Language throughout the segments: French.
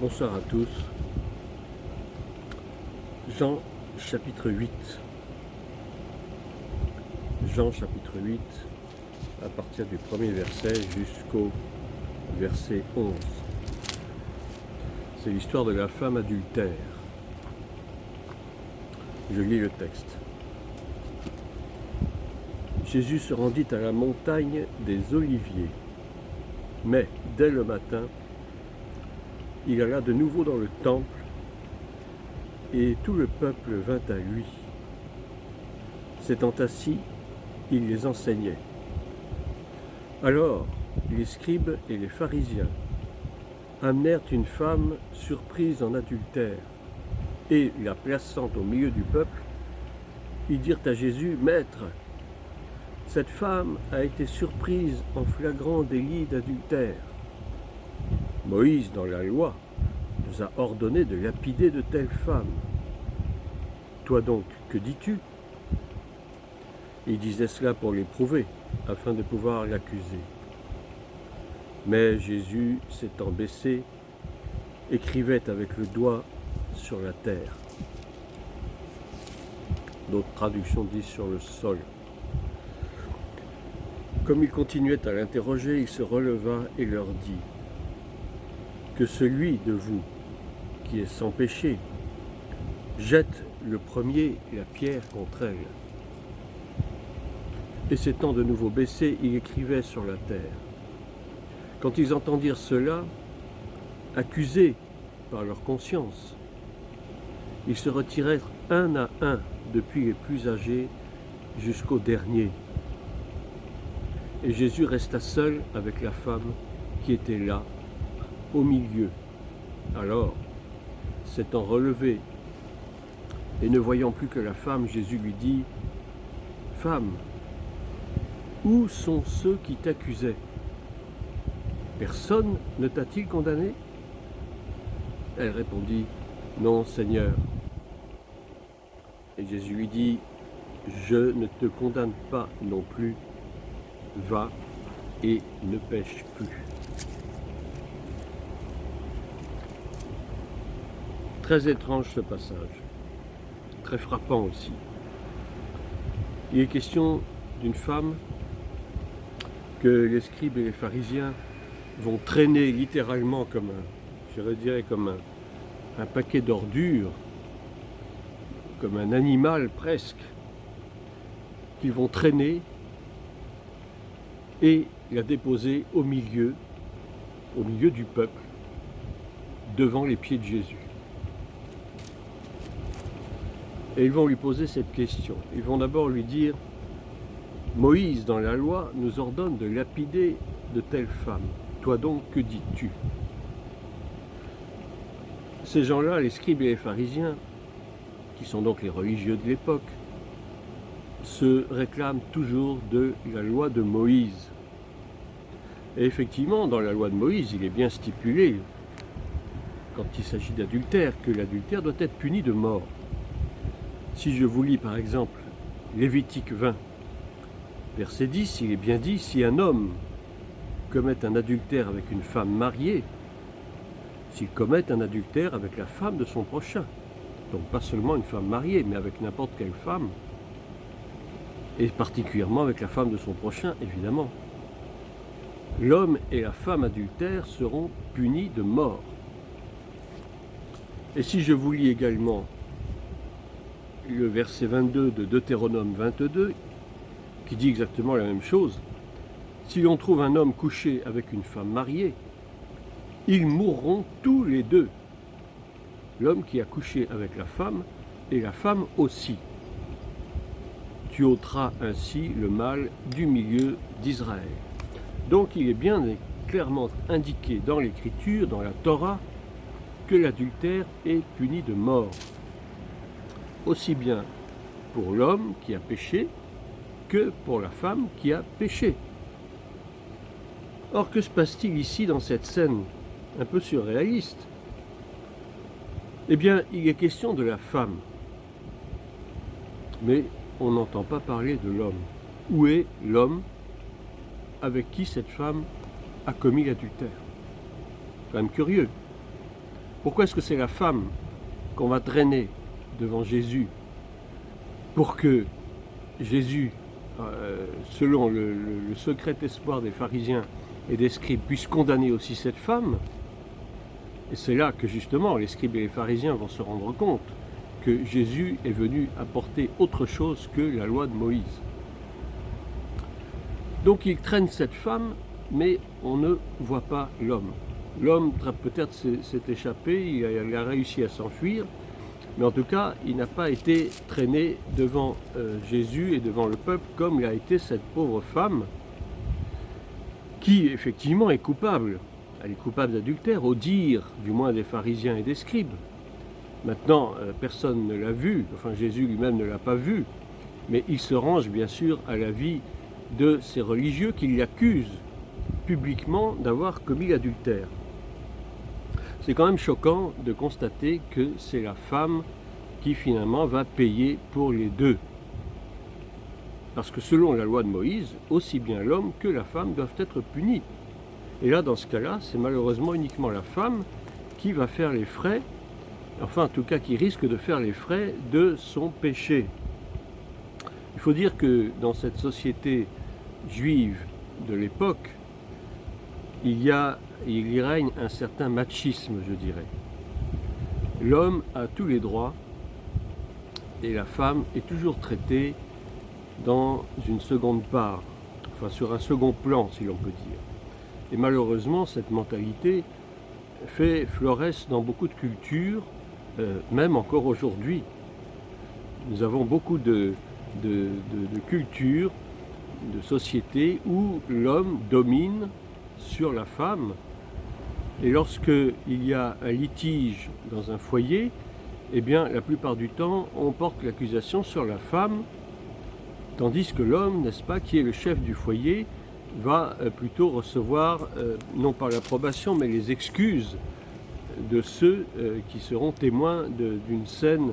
Bonsoir à tous. Jean chapitre 8. Jean chapitre 8, à partir du premier verset jusqu'au verset 11. C'est l'histoire de la femme adultère. Je lis le texte. Jésus se rendit à la montagne des Oliviers. Mais, dès le matin, il alla de nouveau dans le temple, et tout le peuple vint à lui. S'étant assis, il les enseignait. Alors, les scribes et les pharisiens amenèrent une femme surprise en adultère, et, la plaçant au milieu du peuple, ils dirent à Jésus, « Maître, cette femme a été surprise en flagrant délit d'adultère. Moïse, dans la loi, nous a ordonné de lapider de telles femmes. Toi donc, que dis-tu » Il disait cela pour l'éprouver, afin de pouvoir l'accuser. Mais Jésus, s'étant baissé, écrivait avec le doigt sur la terre. D'autres traductions disent sur le sol. Comme il continuait à l'interroger, il se releva et leur dit, « Que celui de vous qui est sans péché jette le premier la pierre contre elle. » Et s'étant de nouveau baissé, il écrivait sur la terre. Quand ils entendirent cela, accusés par leur conscience, ils se retirèrent un à un, depuis les plus âgés jusqu'au dernier. Et Jésus resta seul avec la femme qui était là, au milieu. Alors, s'étant relevé et ne voyant plus que la femme, Jésus lui dit, « Femme, où sont ceux qui t'accusaient? Personne ne t'a-t-il condamné ?» Elle répondit, « Non, Seigneur. » Et Jésus lui dit, « Je ne te condamne pas non plus. Va et ne pêche plus. » Très étrange ce passage, très frappant aussi. Il est question d'une femme que les scribes et les pharisiens vont traîner littéralement comme un paquet d'ordures, comme un animal presque, qu'ils vont traîner et la déposer au milieu du peuple, devant les pieds de Jésus. Et ils vont lui poser cette question. Ils vont d'abord lui dire, « Moïse, dans la loi, nous ordonne de lapider de telles femmes. Toi donc, que dis-tu » Ces gens-là, les scribes et les pharisiens, qui sont donc les religieux de l'époque, se réclament toujours de la loi de Moïse. Et effectivement, dans la loi de Moïse, il est bien stipulé, quand il s'agit d'adultère, que l'adultère doit être puni de mort. Si je vous lis par exemple Lévitique 20, verset 10, il est bien dit, si un homme commet un adultère avec une femme mariée, s'il commet un adultère avec la femme de son prochain, donc pas seulement une femme mariée, mais avec n'importe quelle femme, et particulièrement avec la femme de son prochain, évidemment, l'homme et la femme adultère seront punis de mort. Et si je vous lis également le verset 22 de Deutéronome 22, qui dit exactement la même chose, si l'on trouve un homme couché avec une femme mariée, ils mourront tous les deux, l'homme qui a couché avec la femme et la femme aussi. Tu ôteras ainsi le mal du milieu d'Israël. Donc il est bien et clairement indiqué dans l'Écriture, dans la Torah, que l'adultère est puni de mort. Aussi bien pour l'homme qui a péché que pour la femme qui a péché. Or, que se passe-t-il ici dans cette scène un peu surréaliste? Eh bien, il est question de la femme. Mais on n'entend pas parler de l'homme. Où est l'homme avec qui cette femme a commis l'adultère? Quand même curieux. Pourquoi est-ce que c'est la femme qu'on va traîner devant Jésus pour que Jésus, selon le secret espoir des pharisiens et des scribes, puisse condamner aussi cette femme? Et c'est là que justement les scribes et les pharisiens vont se rendre compte que Jésus est venu apporter autre chose que la loi de Moïse. Donc il traîne cette femme, mais on ne voit pas l'homme. L'homme peut-être s'est échappé, il a réussi à s'enfuir, mais en tout cas, il n'a pas été traîné devant Jésus et devant le peuple comme l'a été cette pauvre femme qui, effectivement, est coupable. Elle est coupable d'adultère, au dire du moins des pharisiens et des scribes. Maintenant, personne ne l'a vu, enfin Jésus lui-même ne l'a pas vu, mais il se range bien sûr à l'avis de ces religieux qui l'accusent publiquement d'avoir commis l'adultère. C'est quand même choquant de constater que c'est la femme qui finalement va payer pour les deux. Parce que selon la loi de Moïse, aussi bien l'homme que la femme doivent être punis. Et là, dans ce cas-là, c'est malheureusement uniquement la femme qui va faire les frais, enfin en tout cas qui risque de faire les frais de son péché. Il faut dire que dans cette société juive de l'époque, il y règne un certain machisme, je dirais. L'homme a tous les droits et la femme est toujours traitée dans une seconde part, enfin sur un second plan, si l'on peut dire. Et malheureusement, cette mentalité fait florès dans beaucoup de cultures, même encore aujourd'hui. Nous avons beaucoup de cultures, de sociétés où l'homme domine sur la femme. Et lorsqu'il y a un litige dans un foyer, eh bien, la plupart du temps, on porte l'accusation sur la femme, tandis que l'homme, n'est-ce pas, qui est le chef du foyer, va plutôt recevoir, non pas l'approbation, mais les excuses de ceux qui seront témoins d'une scène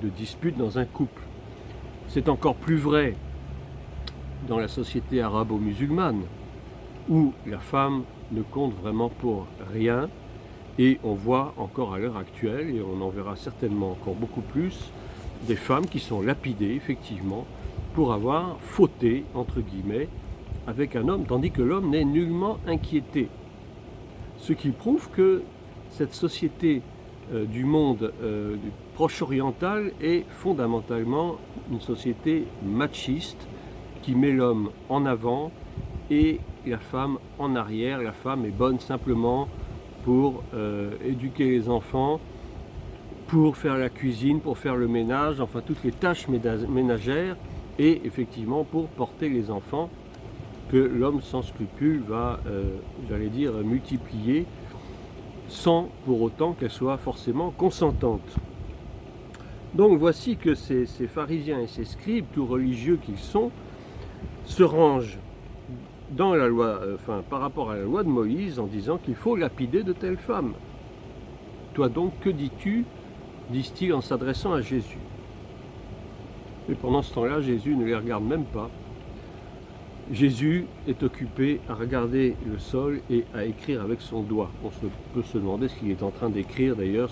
de dispute dans un couple. C'est encore plus vrai dans la société arabo-musulmane, où la femme ne compte vraiment pour rien, et on voit encore à l'heure actuelle, et on en verra certainement encore beaucoup plus, des femmes qui sont lapidées, effectivement, pour avoir fauté, entre guillemets, avec un homme, tandis que l'homme n'est nullement inquiété. Ce qui prouve que cette société du monde du Proche oriental est fondamentalement une société machiste qui met l'homme en avant et la femme en arrière. La femme est bonne simplement pour éduquer les enfants, pour faire la cuisine, pour faire le ménage, enfin toutes les tâches ménagères, et effectivement pour porter les enfants que l'homme sans scrupule va, j'allais dire, multiplier sans pour autant qu'elle soit forcément consentante. Donc voici que ces pharisiens et ces scribes, tout religieux qu'ils sont, se rangent dans la loi, par rapport à la loi de Moïse en disant qu'il faut lapider de telles femmes. Toi donc, que dis-tu? Disent-ils en s'adressant à Jésus. Et pendant ce temps-là, Jésus ne les regarde même pas. Jésus est occupé à regarder le sol et à écrire avec son doigt. On peut se demander ce qu'il est en train d'écrire d'ailleurs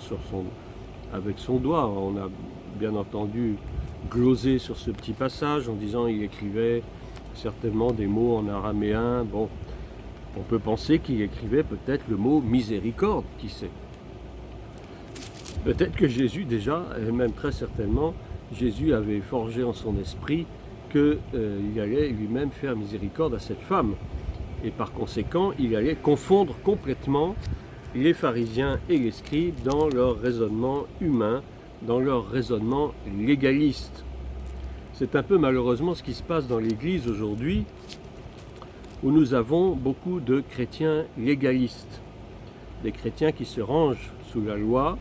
avec son doigt. On a bien entendu glosé sur ce petit passage en disant qu'il écrivait certainement des mots en araméen. Bon, on peut penser qu'il écrivait peut-être le mot miséricorde, qui sait. Peut-être que Jésus déjà, et même très certainement, Jésus avait forgé en son esprit qu'il allait lui-même faire miséricorde à cette femme. Et par conséquent, il allait confondre complètement les pharisiens et les scribes dans leur raisonnement humain, dans leur raisonnement légaliste. C'est un peu malheureusement ce qui se passe dans l'Église aujourd'hui, où nous avons beaucoup de chrétiens légalistes, des chrétiens qui se rangent sous la loi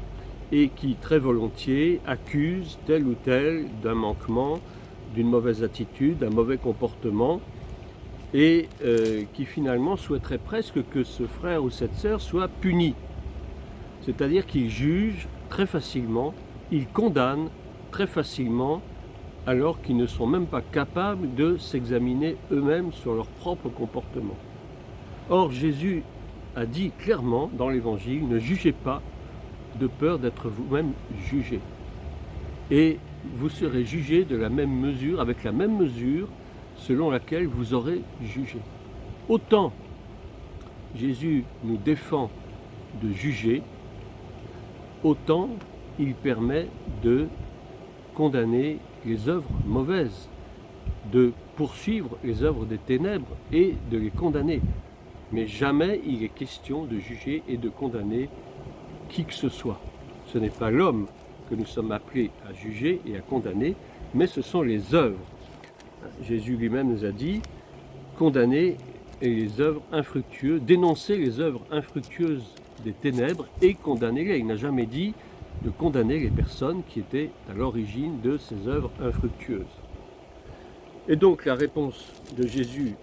et qui très volontiers accusent tel ou tel d'un manquement, d'une mauvaise attitude, d'un mauvais comportement, et qui finalement souhaiteraient presque que ce frère ou cette sœur soit puni. C'est-à-dire qu'ils jugent très facilement, ils condamnent très facilement, alors qu'ils ne sont même pas capables de s'examiner eux-mêmes sur leur propre comportement. Or, Jésus a dit clairement dans l'Évangile, ne jugez pas de peur d'être vous-même jugés. Et vous serez jugés de la même mesure, avec la même mesure selon laquelle vous aurez jugé. Autant Jésus nous défend de juger, autant il permet de condamner les œuvres mauvaises, de poursuivre les œuvres des ténèbres et de les condamner. Mais jamais il est question de juger et de condamner qui que ce soit. Ce n'est pas l'homme que nous sommes appelés à juger et à condamner, mais ce sont les œuvres. Jésus lui-même nous a dit, condamner les œuvres infructueuses, dénoncer les œuvres infructueuses des ténèbres et condamner-les. Il n'a jamais dit de condamner les personnes qui étaient à l'origine de ces œuvres infructueuses. Et donc la réponse de Jésus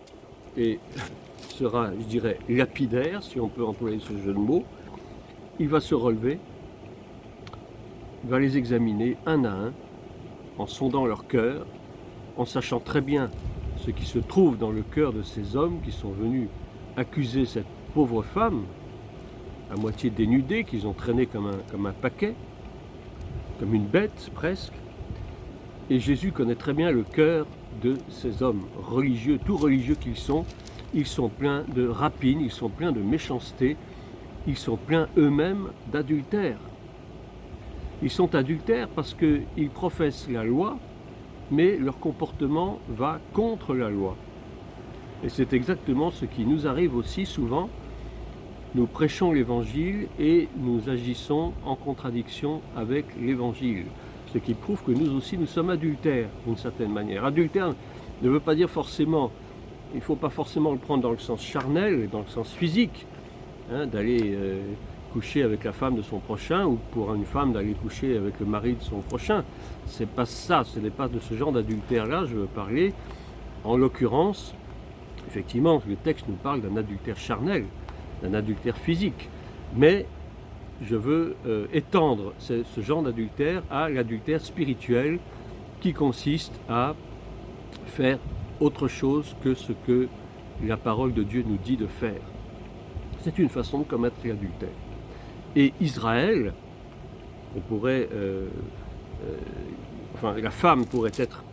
sera, je dirais, lapidaire, si on peut employer ce jeu de mots. Il va se relever, il va les examiner un à un, en sondant leur cœur, en sachant très bien ce qui se trouve dans le cœur de ces hommes qui sont venus accuser cette pauvre femme, à moitié dénudée, qu'ils ont traînée comme un paquet, comme une bête presque. Et Jésus connaît très bien le cœur de ces hommes religieux, tout religieux qu'ils sont. Ils sont pleins de rapines, ils sont pleins de méchanceté, ils sont pleins eux-mêmes d'adultère. Ils sont adultères parce qu'ils professent la loi, mais leur comportement va contre la loi. Et c'est exactement ce qui nous arrive aussi souvent. Nous prêchons l'évangile et nous agissons en contradiction avec l'évangile. Ce qui prouve que nous aussi nous sommes adultères d'une certaine manière. Adultère ne veut pas dire forcément, il ne faut pas forcément le prendre dans le sens charnel, dans le sens physique, d'aller coucher avec la femme de son prochain ou pour une femme d'aller coucher avec le mari de son prochain. C'est pas ça, ce n'est pas de ce genre d'adultère-là je veux parler. En l'occurrence, effectivement, le texte nous parle d'un adultère charnel, d'un adultère physique, mais je veux étendre ce genre d'adultère à l'adultère spirituel qui consiste à faire autre chose que ce que la parole de Dieu nous dit de faire. C'est une façon de commettre l'adultère. Et Israël, on pourrait, la femme pourrait être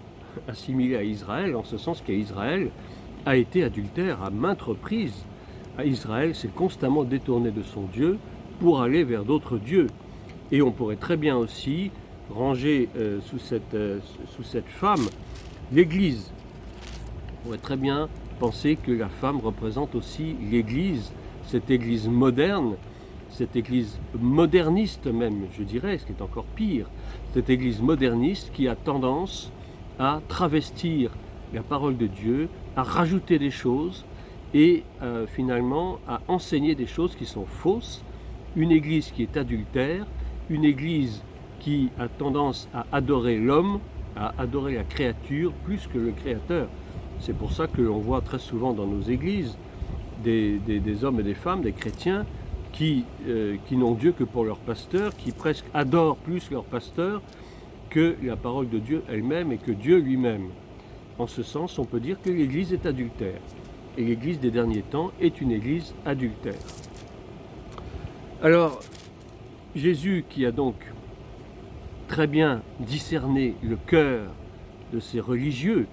assimilée à Israël, en ce sens qu'Israël a été adultère à maintes reprises. Israël s'est constamment détourné de son Dieu pour aller vers d'autres dieux. Et on pourrait très bien aussi ranger sous cette femme l'Église. On pourrait très bien penser que la femme représente aussi l'Église, cette Église moderne, cette Église moderniste même, je dirais, ce qui est encore pire, cette Église moderniste qui a tendance à travestir la parole de Dieu, à rajouter des choses et finalement à enseigner des choses qui sont fausses. Une Église qui est adultère, une Église qui a tendance à adorer l'homme, à adorer la créature plus que le Créateur. C'est pour ça que l'on voit très souvent dans nos églises des hommes et des femmes, des chrétiens, qui n'ont Dieu que pour leur pasteur, qui presque adorent plus leur pasteur que la parole de Dieu elle-même et que Dieu lui-même. En ce sens, on peut dire que l'Église est adultère. Et l'Église des derniers temps est une Église adultère. Alors, Jésus, qui a donc très bien discerné le cœur de ces religieux,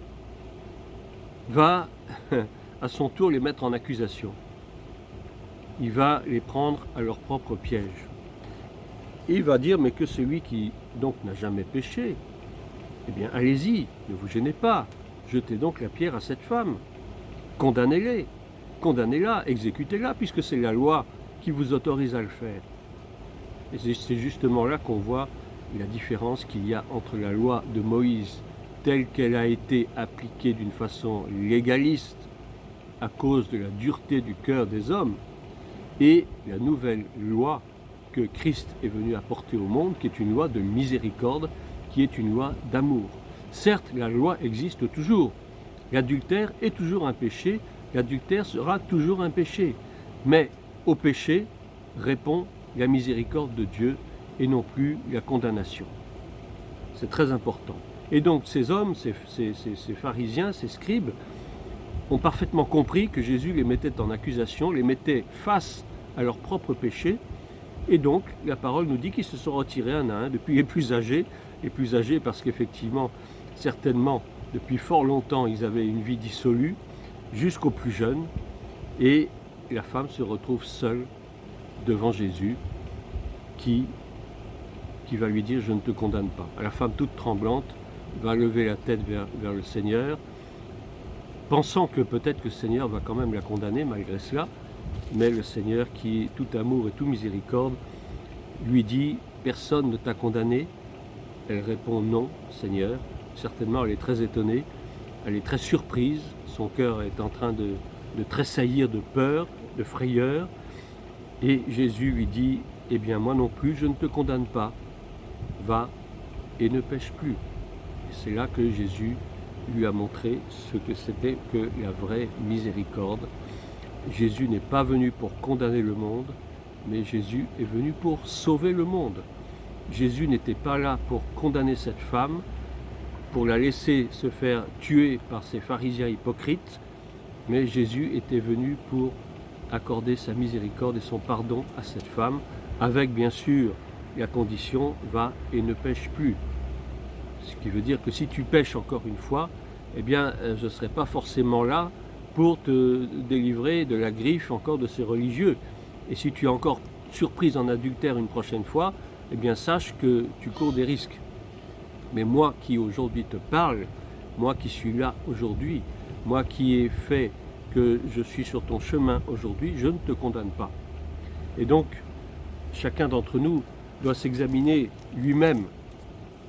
va à son tour les mettre en accusation. Il va les prendre à leur propre piège. Il va dire, mais que celui qui donc n'a jamais péché, eh bien allez-y, ne vous gênez pas, jetez donc la pierre à cette femme, condamnez-la, exécutez-la, puisque c'est la loi qui vous autorise à le faire. Et c'est justement là qu'on voit la différence qu'il y a entre la loi de Moïse, telle qu'elle a été appliquée d'une façon légaliste à cause de la dureté du cœur des hommes, et la nouvelle loi que Christ est venu apporter au monde, qui est une loi de miséricorde, qui est une loi d'amour. Certes, la loi existe toujours. L'adultère est toujours un péché, l'adultère sera toujours un péché. Mais au péché répond la miséricorde de Dieu et non plus la condamnation. C'est très important. Et donc ces hommes, ces pharisiens, ces scribes, ont parfaitement compris que Jésus les mettait en accusation, les mettait face à leur propre péché, Et donc, la parole nous dit qu'ils se sont retirés un à un, depuis les plus âgés parce qu'effectivement, certainement, depuis fort longtemps, ils avaient une vie dissolue, jusqu'aux plus jeunes, et la femme se retrouve seule devant Jésus, qui va lui dire « Je ne te condamne pas ». La femme toute tremblante va lever la tête vers le Seigneur, pensant que peut-être que le Seigneur va quand même la condamner malgré cela, mais le Seigneur, qui est tout amour et tout miséricorde, lui dit « Personne ne t'a condamné ?» Elle répond « Non, Seigneur ». Certainement, elle est très étonnée, elle est très surprise, son cœur est en train de tressaillir de peur, de frayeur, et Jésus lui dit « Eh bien, moi non plus, je ne te condamne pas, va et ne pêche plus ». Et c'est là que Jésus lui a montré ce que c'était que la vraie miséricorde. Jésus n'est pas venu pour condamner le monde, mais Jésus est venu pour sauver le monde. Jésus n'était pas là pour condamner cette femme, pour la laisser se faire tuer par ces pharisiens hypocrites, mais Jésus était venu pour accorder sa miséricorde et son pardon à cette femme, avec bien sûr la condition « va et ne pêche plus ». Ce qui veut dire que si tu pêches encore une fois, eh bien je ne serai pas forcément là pour te délivrer de la griffe encore de ces religieux. Et si tu es encore surprise en adultère une prochaine fois, eh bien sache que tu cours des risques. Mais moi qui aujourd'hui te parle, moi qui suis là aujourd'hui, moi qui ai fait que je suis sur ton chemin aujourd'hui, je ne te condamne pas. Et donc, chacun d'entre nous doit s'examiner lui-même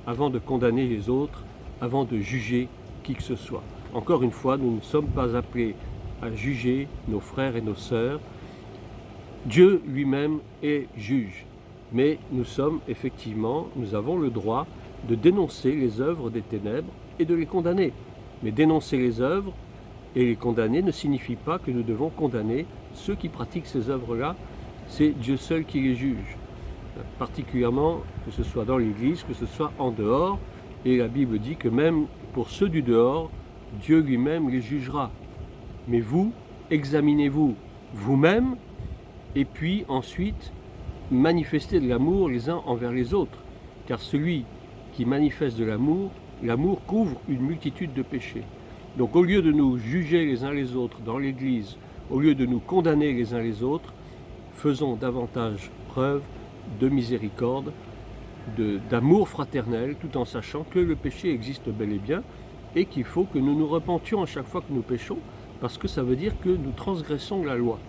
avant de condamner les autres, avant de juger qui que ce soit. Encore une fois, nous ne sommes pas appelés à juger nos frères et nos sœurs. Dieu lui-même est juge. Mais nous avons le droit de dénoncer les œuvres des ténèbres et de les condamner. Mais dénoncer les œuvres et les condamner ne signifie pas que nous devons condamner ceux qui pratiquent ces œuvres-là. C'est Dieu seul qui les juge, particulièrement que ce soit dans l'Église, que ce soit en dehors. Et la Bible dit que même pour ceux du dehors, Dieu lui-même les jugera. Mais vous, examinez-vous vous-même, et puis ensuite, manifestez de l'amour les uns envers les autres. Car celui qui manifeste de l'amour, l'amour couvre une multitude de péchés. Donc au lieu de nous juger les uns les autres dans l'Église, au lieu de nous condamner les uns les autres, faisons davantage preuve de miséricorde, d'amour fraternel, tout en sachant que le péché existe bel et bien et qu'il faut que nous nous repentions à chaque fois que nous péchons, parce que ça veut dire que nous transgressons la loi.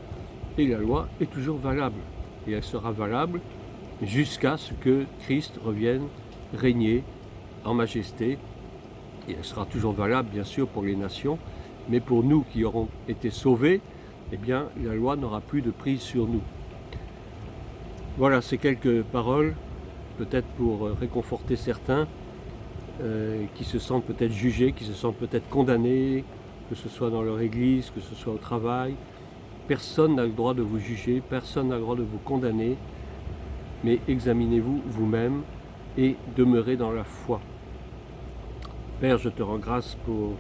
Et la loi est toujours valable, et elle sera valable jusqu'à ce que Christ revienne régner en majesté, et elle sera toujours valable bien sûr pour les nations, mais pour nous qui aurons été sauvés, eh bien la loi n'aura plus de prise sur nous. Voilà, ces quelques paroles, peut-être pour réconforter certains qui se sentent peut-être jugés, qui se sentent peut-être condamnés, que ce soit dans leur église, que ce soit au travail. Personne n'a le droit de vous juger, personne n'a le droit de vous condamner, mais examinez-vous vous-même et demeurez dans la foi. Père, je te rends grâce pour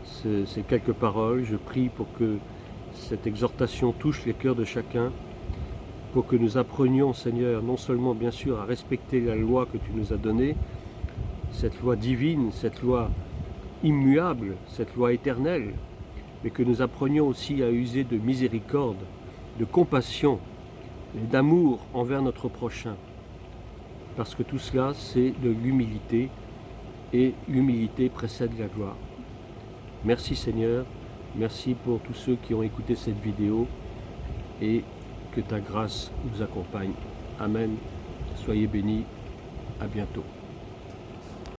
ces quelques paroles. Je prie pour que cette exhortation touche les cœurs de chacun, pour que nous apprenions, Seigneur, non seulement bien sûr à respecter la loi que tu nous as donnée, cette loi divine, cette loi immuable, cette loi éternelle, mais que nous apprenions aussi à user de miséricorde, de compassion et d'amour envers notre prochain. Parce que tout cela, c'est de l'humilité, et l'humilité précède la gloire. Merci Seigneur, merci pour tous ceux qui ont écouté cette vidéo, et que ta grâce nous accompagne. Amen. Soyez bénis. À bientôt.